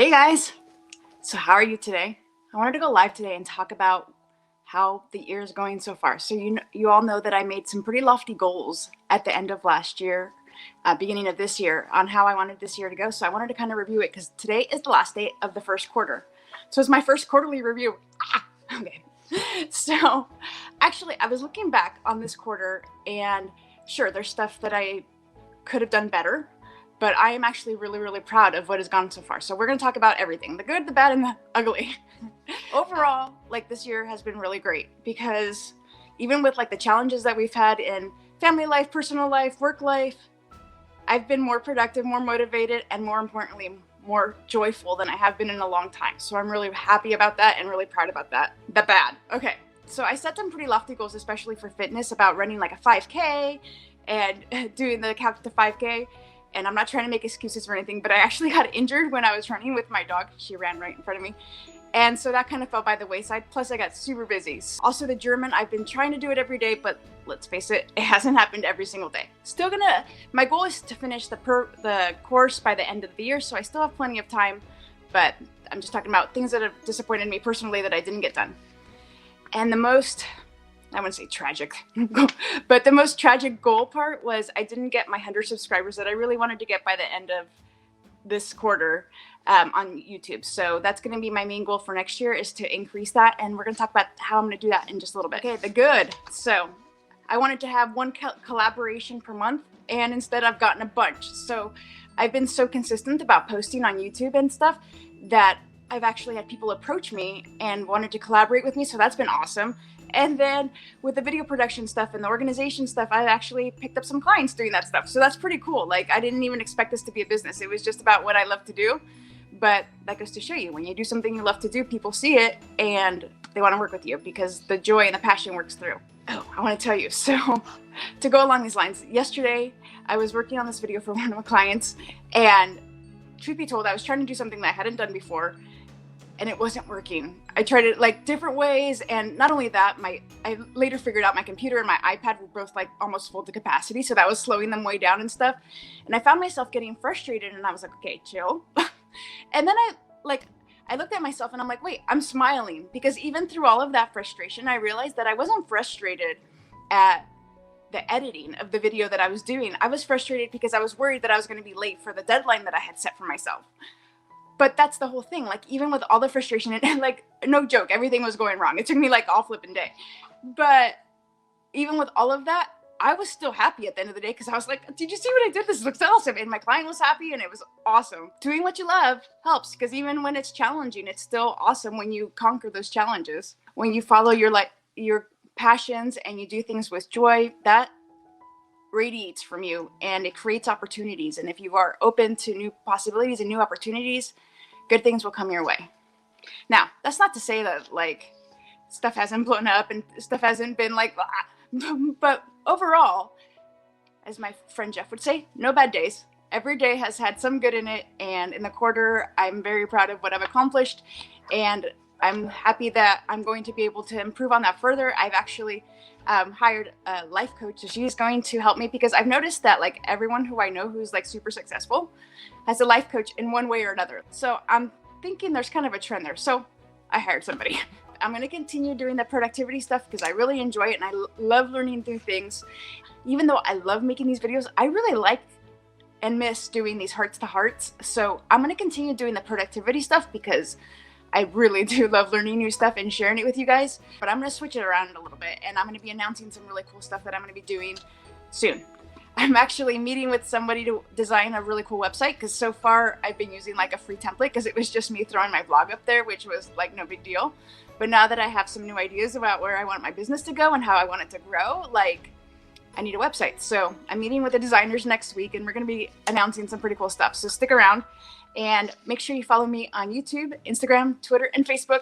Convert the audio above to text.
Hey guys, so how are you today? I wanted to go live today and talk about how the year is going so far. So you all know that I made some pretty lofty goals at the end of last year, beginning of this year, on how I wanted this year to go. So I wanted to kind of review it because today is the last day of the first quarter. So it's my first quarterly review. Okay. So actually, I was looking back on this quarter, and sure, there's stuff that I could have done better, but I am actually really proud of what has gone so far. So we're going to talk about everything, the good, the bad, and the ugly. Overall, like, this year has been really great because even with like the challenges that we've had in family life, personal life, work life, I've been more productive, more motivated, and more importantly, more joyful than I have been in a long time. So I'm really happy about that and really proud about that. The bad. Okay. So I set some pretty lofty goals, especially for fitness, about running like a 5K and doing the Couch to 5K. And I'm not trying to make excuses or anything, but I actually got injured when I was running with my dog. She ran right in front of me. And so that kind of fell by the wayside. Plus I got super busy. Also the German, I've been trying to do it every day, but let's face it, it hasn't happened every single day. My goal is to finish the course by the end of the year. So I still have plenty of time, but I'm just talking about things that have disappointed me personally that I didn't get done. And the most, I wouldn't say tragic, but the most tragic goal part was I didn't get my 100 subscribers that I really wanted to get by the end of this quarter on YouTube. So that's going to be my main goal for next year, is to increase that. And we're going to talk about how I'm going to do that in just a little bit. Okay, the good. So I wanted to have one collaboration per month, and instead I've gotten a bunch. So I've been so consistent about posting on YouTube and stuff that I've actually had people approach me and wanted to collaborate with me. So that's been awesome. And then with the video production stuff and the organization stuff, I've actually picked up some clients doing that stuff. So that's pretty cool. Like, I didn't even expect this to be a business. It was just about what I love to do. But that goes to show you, when you do something you love to do, people see it and they want to work with you because the joy and the passion works through. Oh, I want to tell you. So to go along these lines, yesterday I was working on this video for one of my clients, and truth be told, I was trying to do something that I hadn't done before, and it wasn't working. I tried it like different ways, and not only that, I later figured out my computer and my iPad were both like almost full to capacity, so that was slowing them way down and stuff. And I found myself getting frustrated, and I was like, okay, chill. And then I looked at myself and I'm like, wait, I'm smiling, because even through all of that frustration, I realized that I wasn't frustrated at the editing of the video that I was doing. I was frustrated because I was worried that I was going to be late for the deadline that I had set for myself. But that's the whole thing. Like, even with all the frustration and like, no joke, everything was going wrong. It took me like all flipping day. But even with all of that, I was still happy at the end of the day, because I was like, did you see what I did? This looks awesome. And my client was happy, and it was awesome. Doing what you love helps, because even when it's challenging, it's still awesome when you conquer those challenges. When you follow your passions and you do things with joy, that radiates from you and it creates opportunities. And if you are open to new possibilities and new opportunities, good things will come your way. Now, that's not to say that like stuff hasn't blown up and stuff hasn't been like, but overall, as my friend Jeff would say, no bad days. Every day has had some good in it, and in the quarter, I'm very proud of what I've accomplished, and I'm happy that I'm going to be able to improve on that further. I've actually hired a life coach, so she's going to help me, because I've noticed that like everyone who I know who's like super successful has a life coach in one way or another. So I'm thinking there's kind of a trend there. So I hired somebody. I'm going to continue doing the productivity stuff because I really enjoy it, and I love learning new things. Even though I love making these videos, I really like and miss doing these hearts to hearts. So I'm going to continue doing the productivity stuff because I really do love learning new stuff and sharing it with you guys. But I'm going to switch it around a little bit, and I'm going to be announcing some really cool stuff that I'm going to be doing soon. I'm actually meeting with somebody to design a really cool website, because so far I've been using like a free template because it was just me throwing my blog up there, which was like no big deal. But now that I have some new ideas about where I want my business to go and how I want it to grow, like, I need a website. So I'm meeting with the designers next week, and we're going to be announcing some pretty cool stuff. So stick around and make sure you follow me on YouTube, Instagram, Twitter, and Facebook.